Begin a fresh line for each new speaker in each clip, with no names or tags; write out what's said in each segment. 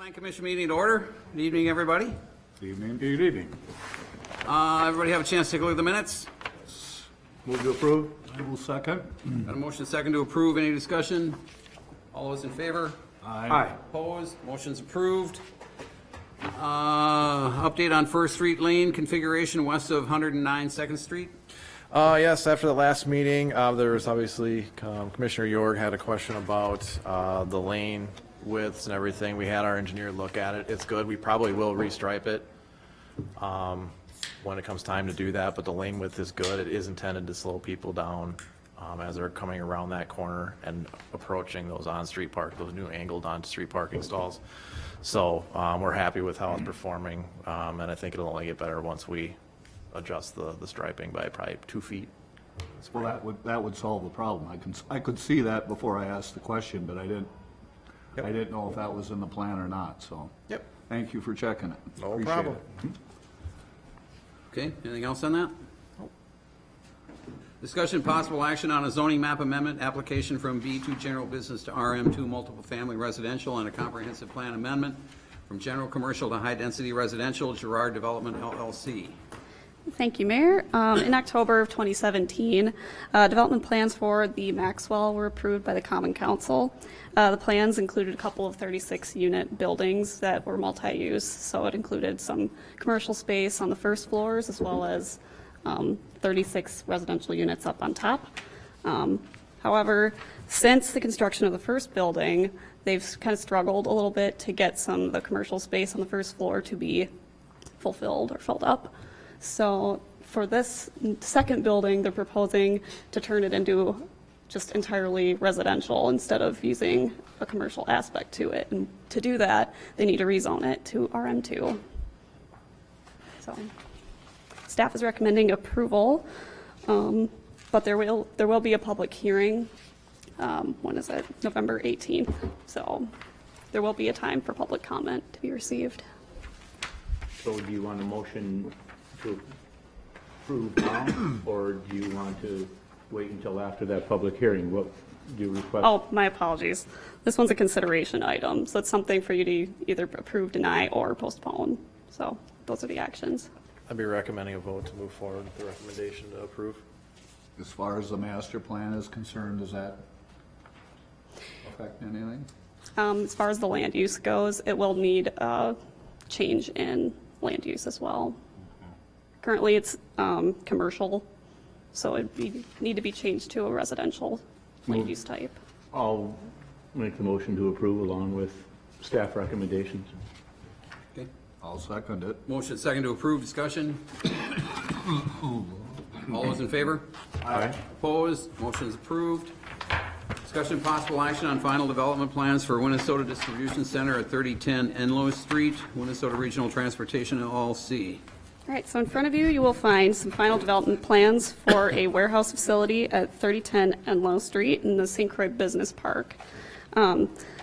Plan Commission meeting to order. Good evening, everybody.
Good evening. Good evening.
Everybody have a chance to take a look at the minutes?
Move to approve. I will second.
Got a motion second to approve. Any discussion? All those in favor?
Aye.
Opposed? Motion's approved. Update on First Street Lane configuration west of 109 Second Street.
Yes, after the last meeting, there was obviously, Commissioner York had a question about the lane widths and everything. We had our engineer look at it. It's good. We probably will restripe it when it comes time to do that, but the lane width is good. It is intended to slow people down as they're coming around that corner and approaching those those new angled on-street parking stalls. So we're happy with how it's performing, and I think it'll only get better once we adjust the striping by probably 2 feet.
Well, that would solve the problem. I could see that before I asked the question, but I didn't know if that was in the plan or not, so.
Yep.
Thank you for checking it.
No
Appreciate
problem.
it.
Okay, anything else on that? Discussion possible action on a zoning map amendment application from B2 general business to RM2 multiple family residential and a comprehensive plan amendment from general commercial to high density residential, Girard Development LLC.
Thank you, Mayor. In October of 2017, development plans for the Maxwell were approved by the Common Council. The plans included a couple of 36-unit buildings that were multi-use, so it included some commercial space on the first floors as well as 36 residential units up on top. However, since the construction of the first building, they've kind of struggled a little bit to get some of the commercial space on the first floor to be fulfilled or filled up. So for this second building, they're proposing to turn it into just entirely residential instead of using a commercial aspect to it. And to do that, they need to rezone it to RM2. So staff is recommending approval, but there will be a public hearing. When is it? November 18th. So there will be a time for public comment to be received.
So do you want a motion to approve now, or do you want to wait until after that public hearing? What do you request?
Oh, my apologies. This one's a consideration item, so it's something for you to either approve, deny, or postpone. So those are the actions.
I'd be recommending a vote to move forward with the recommendation to approve.
As far as the master plan is concerned, does that affect anything?
As far as the land use goes, it will need a change in land use as well. Currently, it's commercial, so it need to be changed to a residential land use type.
I'll make the motion to approve along with staff recommendations.
Okay,
I'll second it.
motion second to approve. Discussion. All those in favor?
Aye.
Opposed? Motion is approved. Discussion possible action on final development plans for Minnesota Distribution Center at 3010 Enloe Street, Minnesota Regional Transportation LLC.
All right, so in front of you, you will find some final development plans for a warehouse facility at 3010 Enloe Street in the St. Croix Business Park.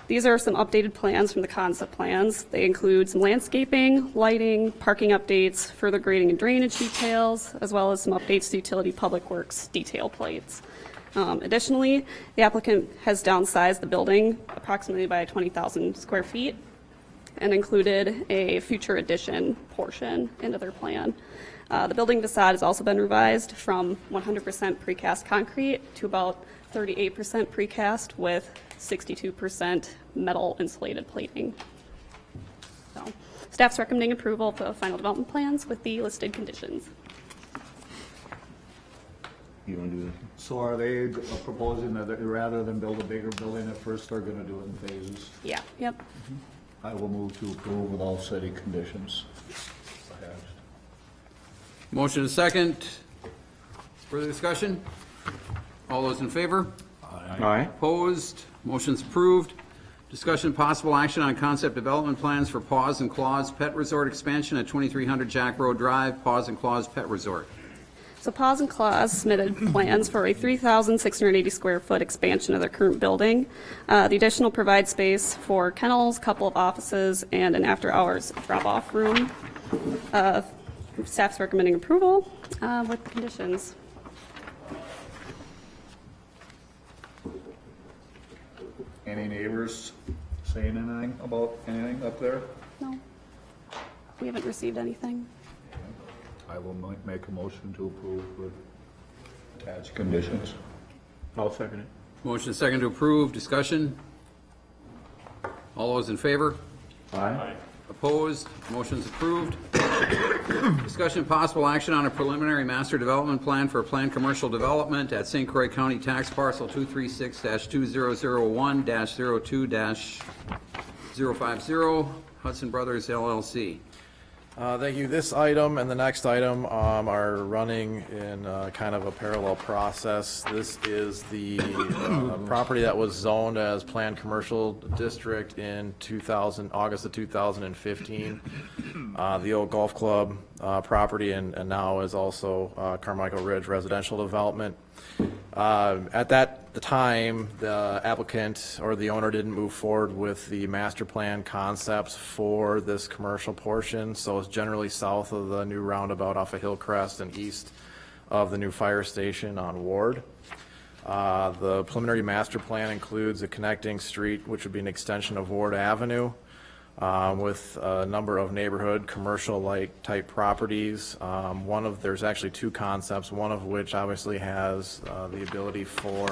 These are some updated plans from the concept plans. They include some landscaping, lighting, parking updates, further grading and drainage details, as well as some updates to utility public works detail plates. Additionally, the applicant has downsized the building approximately by 20,000 square feet and included a future addition portion into their plan. The building facade has also been revised from 100% precast concrete to about 38% precast with 62% metal insulated plating. So, staff's recommending approval of the final development plans with the listed conditions.
You want to do this?
So are they proposing that rather than build a bigger building at first, they're going to do it in phases?
Yeah, yep.
I will move to approve with all city conditions.
Motion is second. Further discussion? All those in favor?
Aye.
Opposed? Motion's approved. Discussion possible action on concept development plans for Paws and Claws Pet Resort expansion at 2300 Jack Road Drive, Paws and Claws Pet Resort.
So Paws and Claws submitted plans for a 3,680 square foot expansion of their current building. The additional provides space for kennels, couple of offices, and an after-hours drop-off room. Staff's recommending approval with conditions.
Any neighbors saying anything about anything up there?
No, we haven't received anything.
I will make a motion to approve with attached conditions.
I'll second it.
Motion is second to approve, discussion. All those in favor?
Aye.
Opposed? Motion's approved. Discussion possible action on a preliminary master development plan for a planned commercial development at St. Croix County Tax Parcel 236-2001-02-050, Hudson Brothers LLC.
Thank you. This item and the next item are running in kind of a parallel process. This is the property that was zoned as planned commercial district in August of 2015. The old golf club property and now is also Carmichael Ridge residential development. At the time, the applicant or the owner didn't move forward with the master plan concepts for this commercial portion, so it's generally south of the new roundabout off of Hillcrest and east of the new fire station on Ward. The preliminary master plan includes a connecting street, which would be an extension of Ward Avenue, with a number of neighborhood commercial-like type properties. There's actually two concepts, one of which obviously has the ability for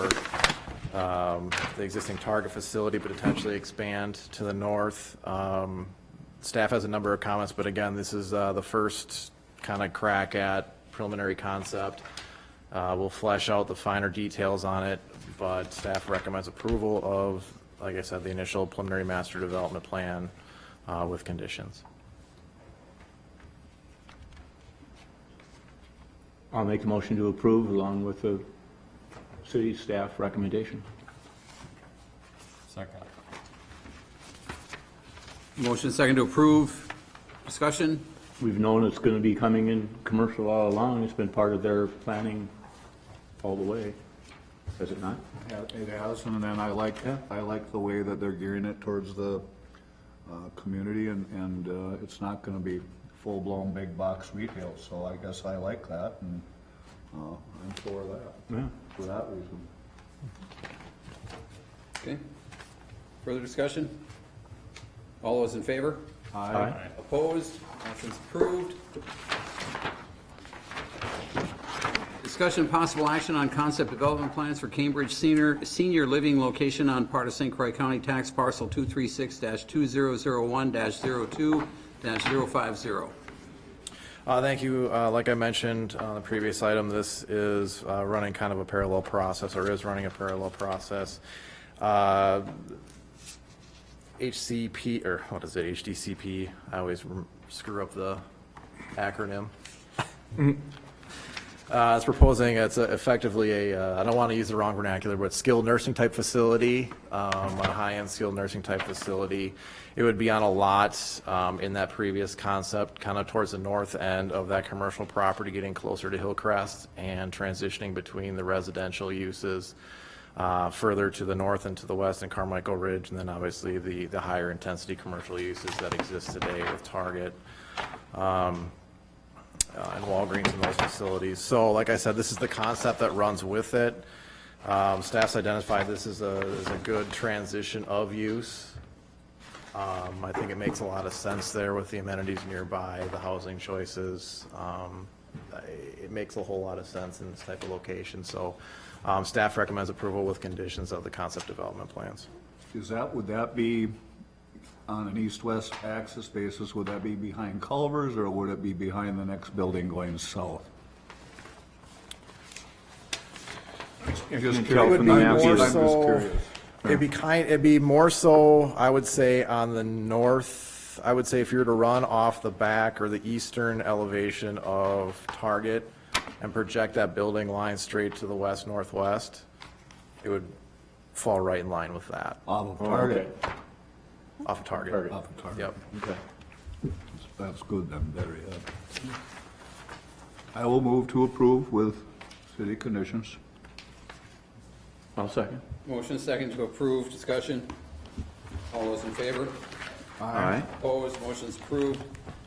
the existing Target facility but potentially expand to the north. Staff has a number of comments, but again, this is the first kind of crack at preliminary concept. We'll flesh out the finer details on it, but staff recommends approval of, like I said, the initial preliminary master development plan with conditions.
I'll make the motion to approve along with the city staff recommendation.
Second.
Motion is second to approve, discussion.
We've known it's going to be coming in commercial all along. It's been part of their planning all the way, has it not?
It has, and then I like the way that they're gearing it towards the community, and it's not gonna be full-blown big box retail, so I guess I like that, and I'm for that,
Yeah.
for that reason.
Okay. Further discussion? All those in favor?
Aye.
Opposed? Motion's approved. Discussion possible action on concept development plans for Cambridge Senior Living location on part of St. Croix County Tax Parcel 236-2001-02-050.
Thank you. Like I mentioned on the previous item, this is running kind of a parallel process, or is running a parallel process. HCP, or what is it, HDCP? I always screw up the acronym. It's proposing, it's effectively I don't want to use the wrong vernacular, but skilled nursing type facility, a high-end skilled nursing type facility. It would be on a lot in that previous concept, kind of towards the north end of that commercial property, getting closer to Hillcrest and transitioning between the residential uses further to the north and to the west in Carmichael Ridge, and then obviously the higher intensity commercial uses that exist today with Target. And Walgreens in those facilities. So like I said, this is the concept that runs with it. Staff's identified this as a good transition of use. I think it makes a lot of sense there with the amenities nearby, the housing choices. It makes a whole lot of sense in this type of location. So staff recommends approval with conditions of the concept development plans.
Would that be on an east-west axis basis? Would that be behind Culver's, or would it be behind the next building going south? Just
It would
curious.
be more
I'm just
so,
curious.
it'd be more so, I would say, on the north. I would say if you were to run off the back or the eastern elevation of Target and project that building line straight to the west-northwest, it would fall right in line with that,
Off of Target.
off of Target.
Off of Target.
Yep.
Okay.
That's good then, better yet. I will move to approve with city conditions.
I'll second.
Motion is second to approve, discussion. All those in favor?
Aye.
Opposed? Motion's approved.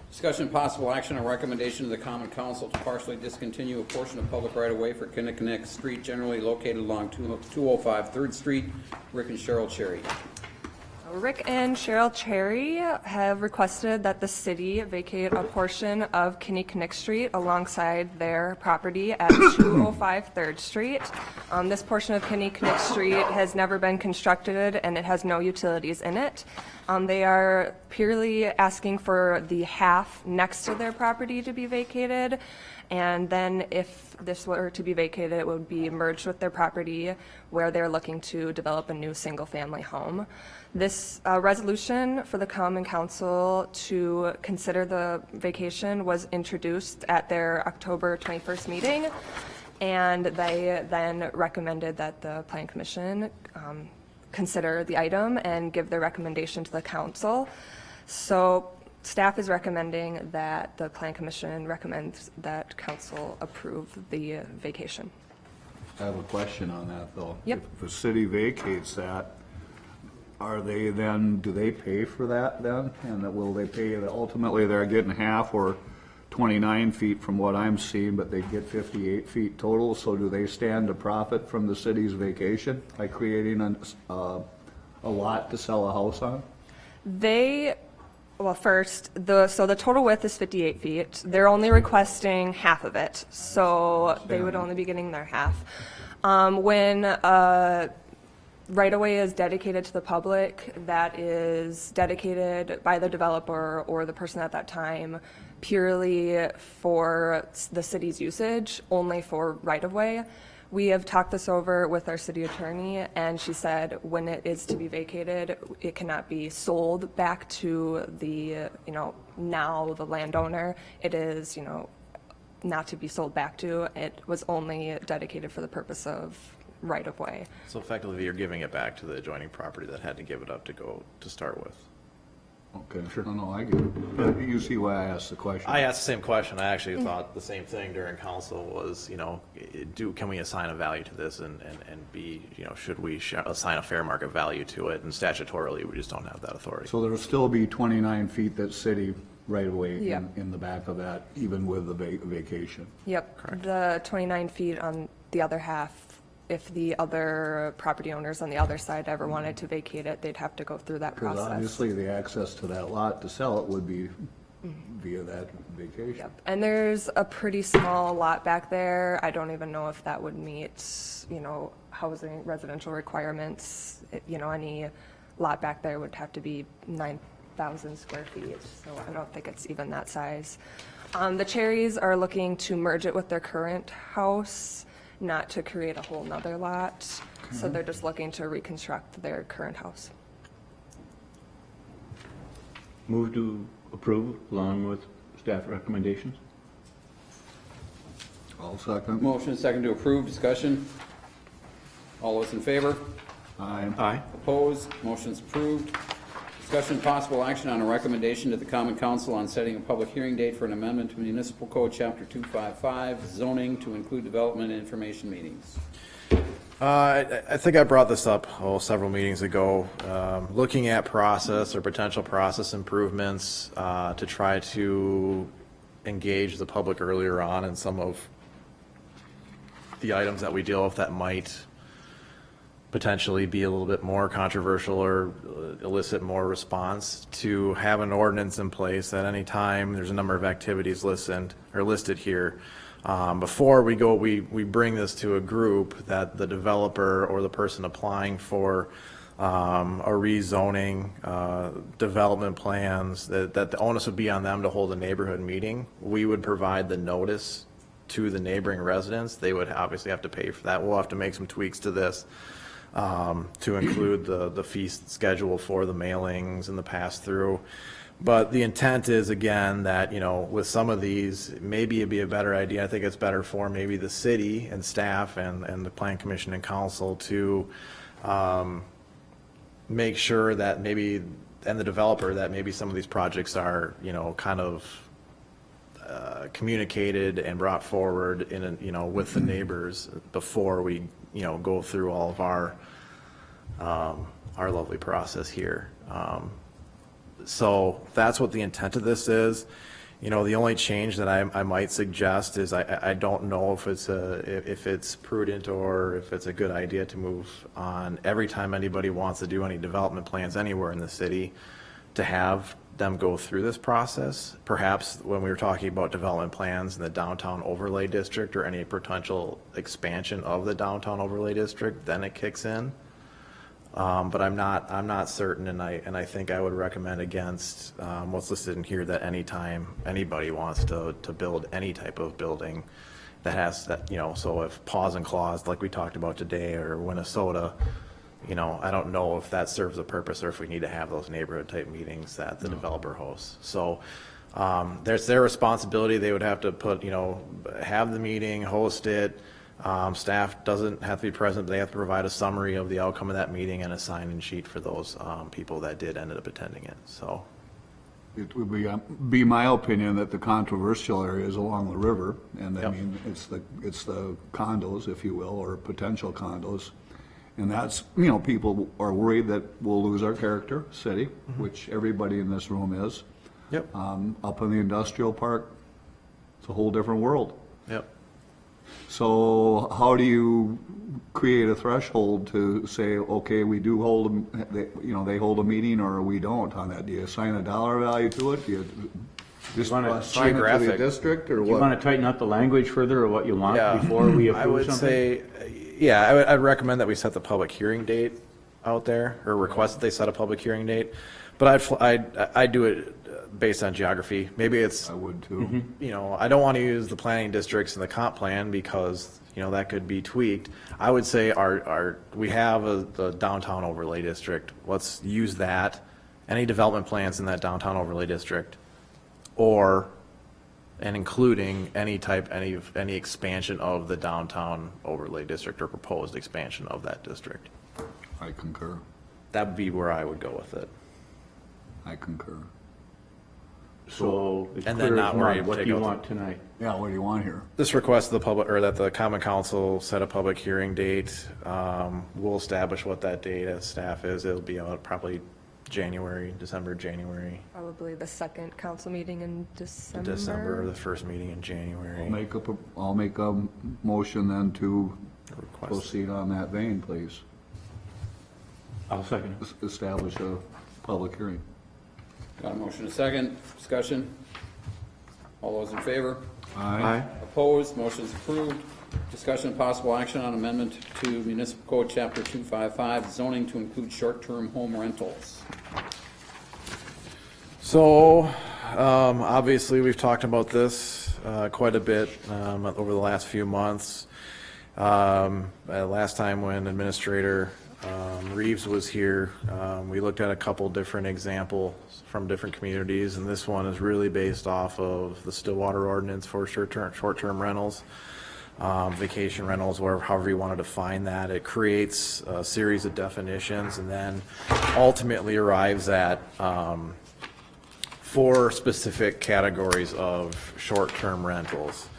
Discussion possible action on recommendation of the Common Council to partially discontinue a portion of public right-of-way for Kinnickinnick Street generally located along 205 3rd Street, Rick and Cheryl Cherry.
Rick and Cheryl Cherry have requested that the city vacate a portion of Kinnikinnick Street alongside their property at 205 3rd Street. This portion of Kinnikinnick Street has never been constructed and it has no utilities in it. They are purely asking for the half next to their property to be vacated. And then if this were to be vacated, it would be merged with their property where they're looking to develop a new single-family home. This resolution for the Common Council to consider the vacation was introduced at their October 21st meeting, and they then recommended that the Plan Commission consider the item and give their recommendation to the council. So staff is recommending that the Plan Commission recommends that council approve the vacation.
I have a question on that, though.
Yep.
If the city vacates that, are they then, do they pay for that then? And will they pay, ultimately they're getting half or 29 feet from what I'm seeing, but they get 58 feet total, so do they stand to profit from the city's vacation by creating a lot to sell a house on?
Well, first, so the total width is 58 feet. They're only requesting half of it, so they would only be getting their half. When right-of-way is dedicated to the public, that is dedicated by the developer or the person at that time purely for the city's usage, only for right-of-way. We have talked this over with our city attorney, and she said when it is to be vacated, it cannot be sold back to the, now the landowner. It is, not to be sold back to. It was only dedicated for the purpose of right-of-way.
So effectively, you're giving it back to the adjoining property that had to give it up to start with.
Okay, sure. No, I get it. But you see why I asked the question.
I asked the same question. I actually thought the same thing during council was, can we assign a value to this and be, should we assign a fair market value to it? And statutorily, we just don't have that authority.
So there'll still be 29 feet that's city right away
Yep.
in the back of that, even with the vacation.
Yep.
Correct.
The 29 feet on the other half, if the other property owners on the other side ever wanted to vacate it, they'd have to go through that
Because
process.
obviously the access to that lot to sell it would be via that vacation.
Yep. And there's a pretty small lot back there. I don't even know if that would meet, housing residential requirements. Any lot back there would have to be 9,000 square feet, so I don't think it's even that size. The Cherries are looking to merge it with their current house, not to create a whole nother lot. So they're just looking to reconstruct their current house.
Move to approve along with staff recommendations?
I'll second.
Motion and second to approve, discussion. All those in favor?
Aye.
Aye.
Opposed? Motion's approved. Discussion possible action on a recommendation to the Common Council on setting a public hearing date for an amendment to Municipal Code Chapter 255 zoning to include development and information meetings.
I think I brought this up several meetings ago, looking at process or potential process improvements to try to engage the public earlier on in some of the items that we deal with that might potentially be a little bit more controversial or elicit more response, to have an ordinance in place at any time there's a number of activities listed here. Before we go, we bring this to a group that the developer or the person applying for a rezoning, development plans, that the onus would be on them to hold a neighborhood meeting. We would provide the notice to the neighboring residents. They would obviously have to pay for that. We'll have to make some tweaks to this to include the fee schedule for the mailings and the pass-through. But the intent is, again, that, with some of these, maybe it'd be a better idea. I think it's better for maybe the city and staff and the Plan Commission and Council to make sure that maybe, and the developer, that maybe some of these projects are, kind of communicated and brought forward with the neighbors before we, go through all of our lovely process here. So that's what the intent of this is. You know, the only change that I might suggest is I don't know if it's prudent or if it's a good idea to move on every time anybody wants to do any development plans anywhere in the city, to have them go through this process. Perhaps when we were talking about development plans in the downtown overlay district or any potential expansion of the downtown overlay district, then it kicks in. But I'm not certain, and I think I would recommend against what's listed in here, that anytime anybody wants to build any type of building that has that, you know, so if pause and clause like we talked about today, or Minnesota, you know, I don't know if that serves a purpose or if we need to have those neighborhood type meetings that the developer hosts. So there's their responsibility. They would have to put, you know, have the meeting, host it. Staff doesn't have to be present. They have to provide a summary of the outcome of that meeting and a sign-in sheet for those people that did end up attending it. So
It would be my opinion that the controversial area is along the river, and I
Yep.
mean, it's the condos, if you will, or potential condos. And that's, you know, people are worried that we'll lose our character, city, which everybody in this room is.
Yep.
Up in the industrial park, it's a whole different world.
Yep.
So how do you create a threshold to say, okay, we do hold, they hold a meeting or we don't on that? Do you assign a dollar value to it? Do you just
wanna-
assign it to the
Geographic.
district or
Do you want
what?
to tighten up the language further, or what you want
Yeah.
before we
I
approve
would
something?
say, I'd recommend that we set the public hearing date out there, or request that they set a public hearing date. But I'd do it based on geography. Maybe it's,
I would too.
you know, I don't want to use the planning districts and the comp plan because, you know, that could be tweaked. I would say we have the downtown overlay district. Let's use that. Any development plans in that downtown overlay district, and including any expansion of the downtown overlay district or proposed expansion of that district.
I concur.
That would be where I would go with it.
I concur.
So it's
And then
clear
not
as
worry,
mud. What do
take
you
out the-
want tonight?
Yeah, what do you want here?
This request the public, or that the common council set a public hearing date. We'll establish what that date as staff is. It'll be out probably December, January,
Probably the second council meeting in
December, the first meeting in January.
I'll make a motion then to
Request.
proceed on that vein, please.
I'll second it.
Establish a public hearing.
Got a motion, a second, discussion? All those in favor?
Aye.
Opposed, motion's approved. Discussion and possible action on amendment to Municipal Code Chapter 255, zoning to include short-term home rentals.
So, obviously, we've talked about this quite a bit over the last few months. Last time when Administrator Reeves was here, we looked at a couple different examples from different communities, and this one is really based off of the Stillwater ordinance for short-term rentals, vacation rentals, however you want to define that. It creates a series of definitions and then ultimately arrives at 4 specific categories of short-term rentals.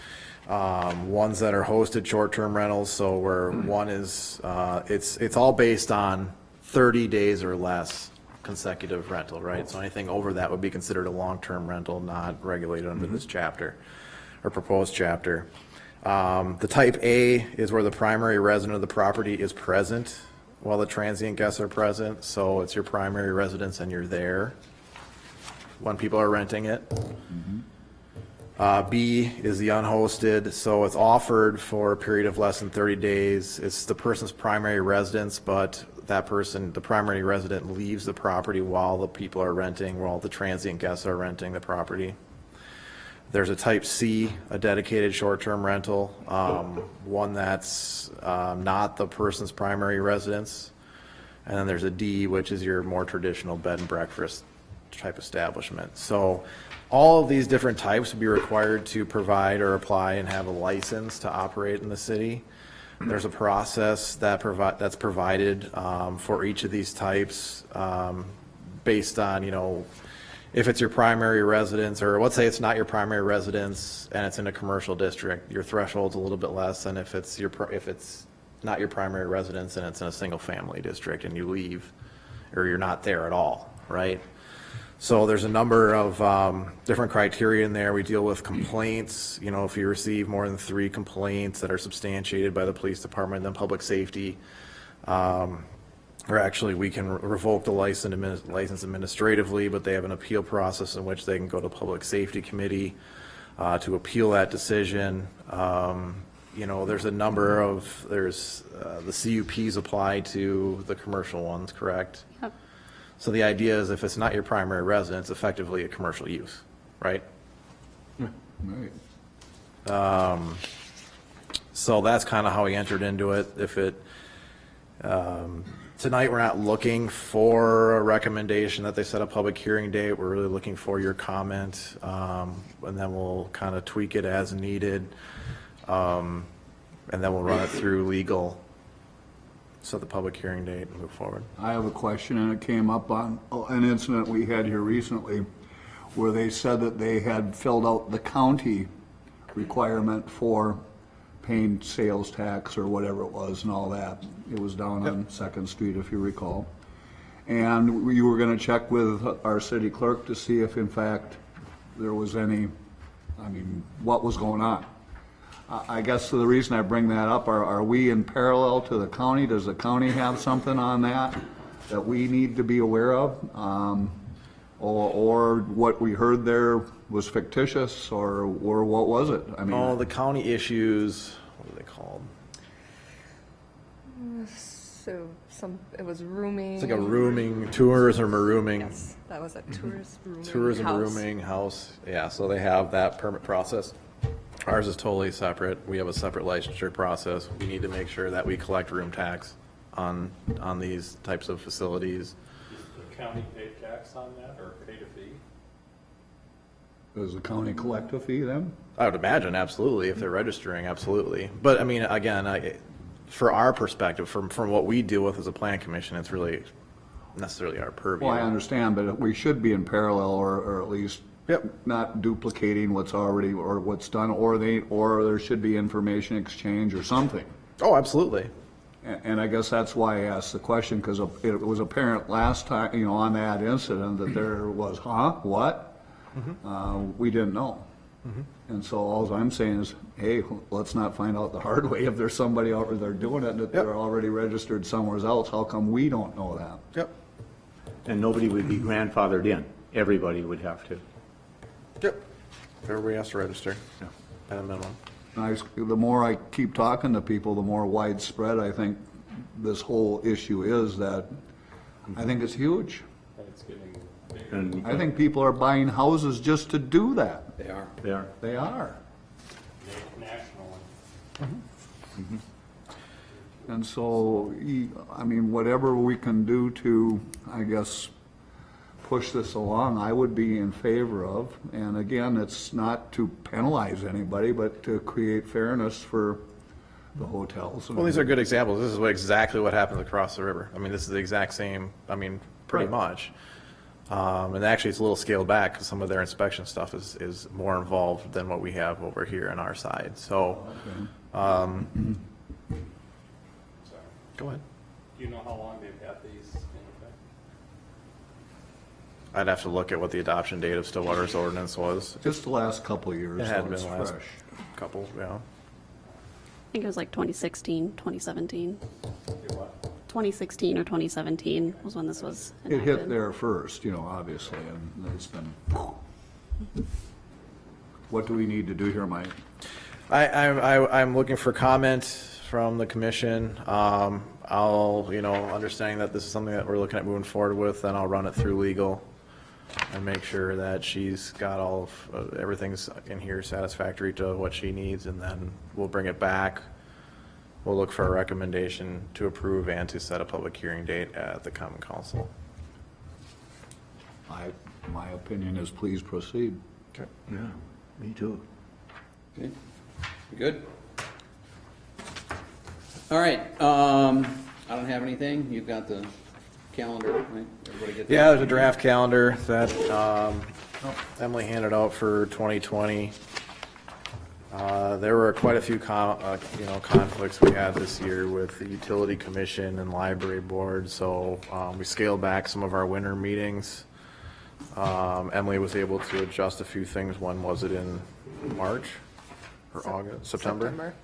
Ones that are hosted short-term rentals, so where one is, it's all based on 30 days or less consecutive rental, right? So anything over that would be considered a long-term rental, not regulated under this chapter or proposed chapter. The type A is where the primary resident of the property is present while the transient guests are present, so it's your primary residence and you're there when people are renting it. B is the unhosted, so it's offered for a period of less than 30 days. It's the person's primary residence, but that person, the primary resident, leaves the property while the people are renting, while the transient guests are renting the property. There's a type C, a dedicated short-term rental, one that's not the person's primary residence. And then there's a D, which is your more traditional bed and breakfast type establishment. So all of these different types would be required to provide or apply and have a license to operate in the city. There's a process that's provided for each of these types based on, you know, if it's your primary residence, or let's say it's not your primary residence and it's in a commercial district, your threshold's a little bit less than if it's not your primary residence and it's in a single family district and you leave, or you're not there at all, right? So there's a number of different criteria in there. We deal with complaints, you know, if you receive more than 3 complaints that are substantiated by the police department, then public safety. Or actually, we can revoke the license administratively, but they have an appeal process in which they can go to Public Safety Committee to appeal that decision. You know, there's a number of, there's the CUPs apply to the commercial ones, correct?
Yep.
So the idea is if it's not your primary residence, effectively a commercial use, right?
Right.
So that's kind of how we entered into it. If it, tonight, we're not looking for a recommendation that they set a public hearing date. We're really looking for your comment, and then we'll kind of tweak it as needed. And then we'll run it through legal, set the public hearing date and move forward.
I have a question, and it came up on an incident we had here recently where they said that they had filled out the county requirement for paying sales tax or whatever it was and all that. It was down on Second Street, if you recall. And you were gonna check with our city clerk to see if in fact there was any, I mean, what was going on. I guess the reason I bring that up, are we in parallel to the county? Does the county have something on that that we need to be aware of? Or what we heard there was fictitious, or what was it? I mean,
Oh, the county issues, what are they called?
So it was rooming.
It's like a rooming, tourism or rooming.
Yes, that was a tourist rooming
Tourism
house.
rooming house, yeah, so they have that permit process. Ours is totally separate. We have a separate licensure process. We need to make sure that we collect room tax on these types of facilities.
Does the county pay tax on that or paid a fee?
does the county collect a fee then?
I would imagine, absolutely, if they're registering, absolutely. But I mean, again, for our perspective, from what we deal with as a plan commission, it's really necessarily our purview.
Well, I understand, but we should be in parallel, or at least
Yep.
not duplicating what's already, or what's done, or there should be information exchange or something.
Oh, absolutely.
And I guess that's why I asked the question, because it was apparent last time, you know, on that incident, that there was, what? We didn't know. And so all I'm saying is, hey, let's not find out the hard way. If there's somebody out there doing it, that they're already registered somewhere else, how come we don't know that?
Yep.
And nobody would be grandfathered in. Everybody would have to.
Yep. Everybody has to register at a minimum.
The more I keep talking to people, the more widespread I think this whole issue is, that I think it's huge.
It's getting bigger.
And
I think people are buying houses just to do that.
They are.
they are.
They are.
Nationally.
And so, I mean, whatever we can do to, I guess, push this along, I would be in favor of. And again, it's not to penalize anybody, but to create fairness for the hotels.
Well, these are good examples. This is exactly what happens across the river. I mean, this is the exact same, I mean, pretty
Right.
much. And actually, it's a little scaled back because some of their inspection stuff is more involved than what we have over here on our side. So,
Sorry.
go ahead.
Do you know how long they've had these in effect?
I'd have to look at what the adoption date of Stillwater's ordinance was.
Just the last couple of years,
It
so
had been
it's
the last
fresh.
couple, yeah.
I think it was like 2016, 2017.
Do what?
2016 or 2017 was when this was
It
enacted.
hit there first, you know, obviously, and it's been. What do we need to do here, Mike?
I'm looking for comment from the commission. I'll, understanding that this is something that we're looking at moving forward with, then I'll run it through legal and make sure that she's got all of, everything's in here satisfactory to what she needs, and then we'll bring it back. We'll look for a recommendation to approve and to set a public hearing date at the common council.
My opinion is please proceed.
Okay.
Yeah, me too.
Okay, you good? All right, I don't have anything. You've got the calendar, right? Everybody get that?
Yeah, there's a draft calendar that Emily handed out for 2020. There were quite a few conflicts we had this year with the utility commission and library board, so we scaled back some of our winter meetings Emily was able to adjust a few things. One, was it in March or August, September?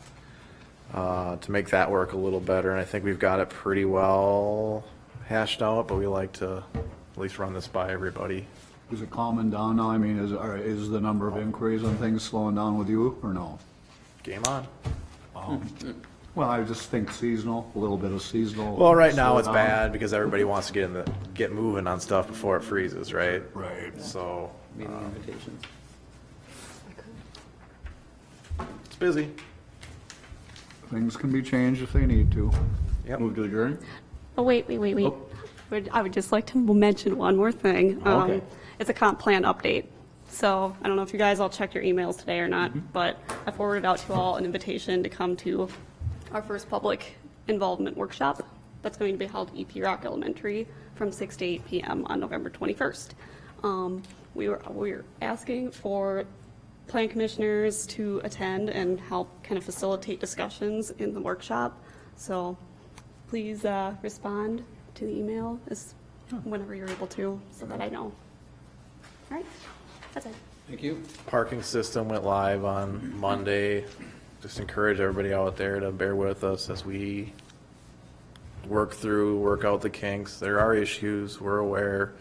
To make that work a little better, and I think we've got it pretty well hashed out, but we like to at least run this by everybody.
Is it calming down now? I mean, is the number of inquiries on things slowing down with you, or no?
Game on.
Well, I just think seasonal, a little bit of seasonal.
Well, right now it's
slowdown.
bad because everybody wants to get moving on stuff before it freezes, right?
Right.
So,
Meeting invitations.
it's busy.
Things can be changed if they need to.
Yep.
Move to adjourn?
Oh, wait. I would just like to mention one more thing.
Okay.
It's a comp plan update. So I don't know if you guys all checked your emails today or not, but I forwarded out to you all an invitation to come to our first public involvement workshop that's going to be held at EP Rock Elementary from 6 to 8 p.m. on November 21st. We're asking for plan commissioners to attend and help kind of facilitate discussions in the workshop. So please respond to the email whenever you're able to, so that I know. All right, that's it.
Thank you.
Parking system went live on Monday. Just encourage everybody out there to bear with us as we work out the kinks. There are issues, we're aware,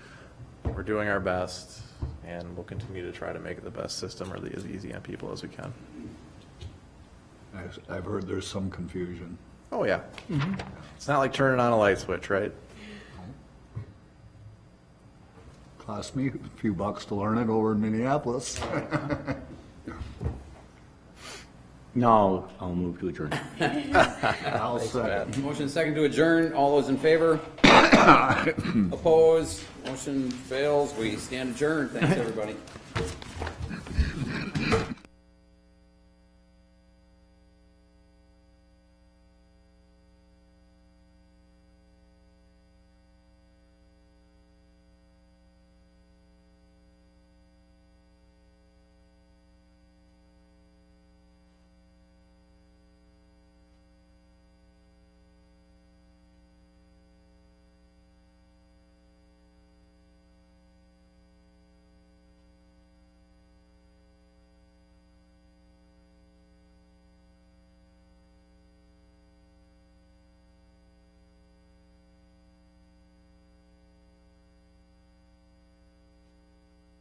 we're doing our best, and we'll continue to try to make it the best system really as easy on people as we can.
I've heard there's some confusion.
Oh, yeah. It's not like turning on a light switch, right?
Cost me a few bucks to learn it over in Minneapolis.
No, I'll move to adjourn.
I'll say.
Motion second to adjourn. All those in favor? Opposed? Motion fails. We stand adjourned. Thanks, everybody.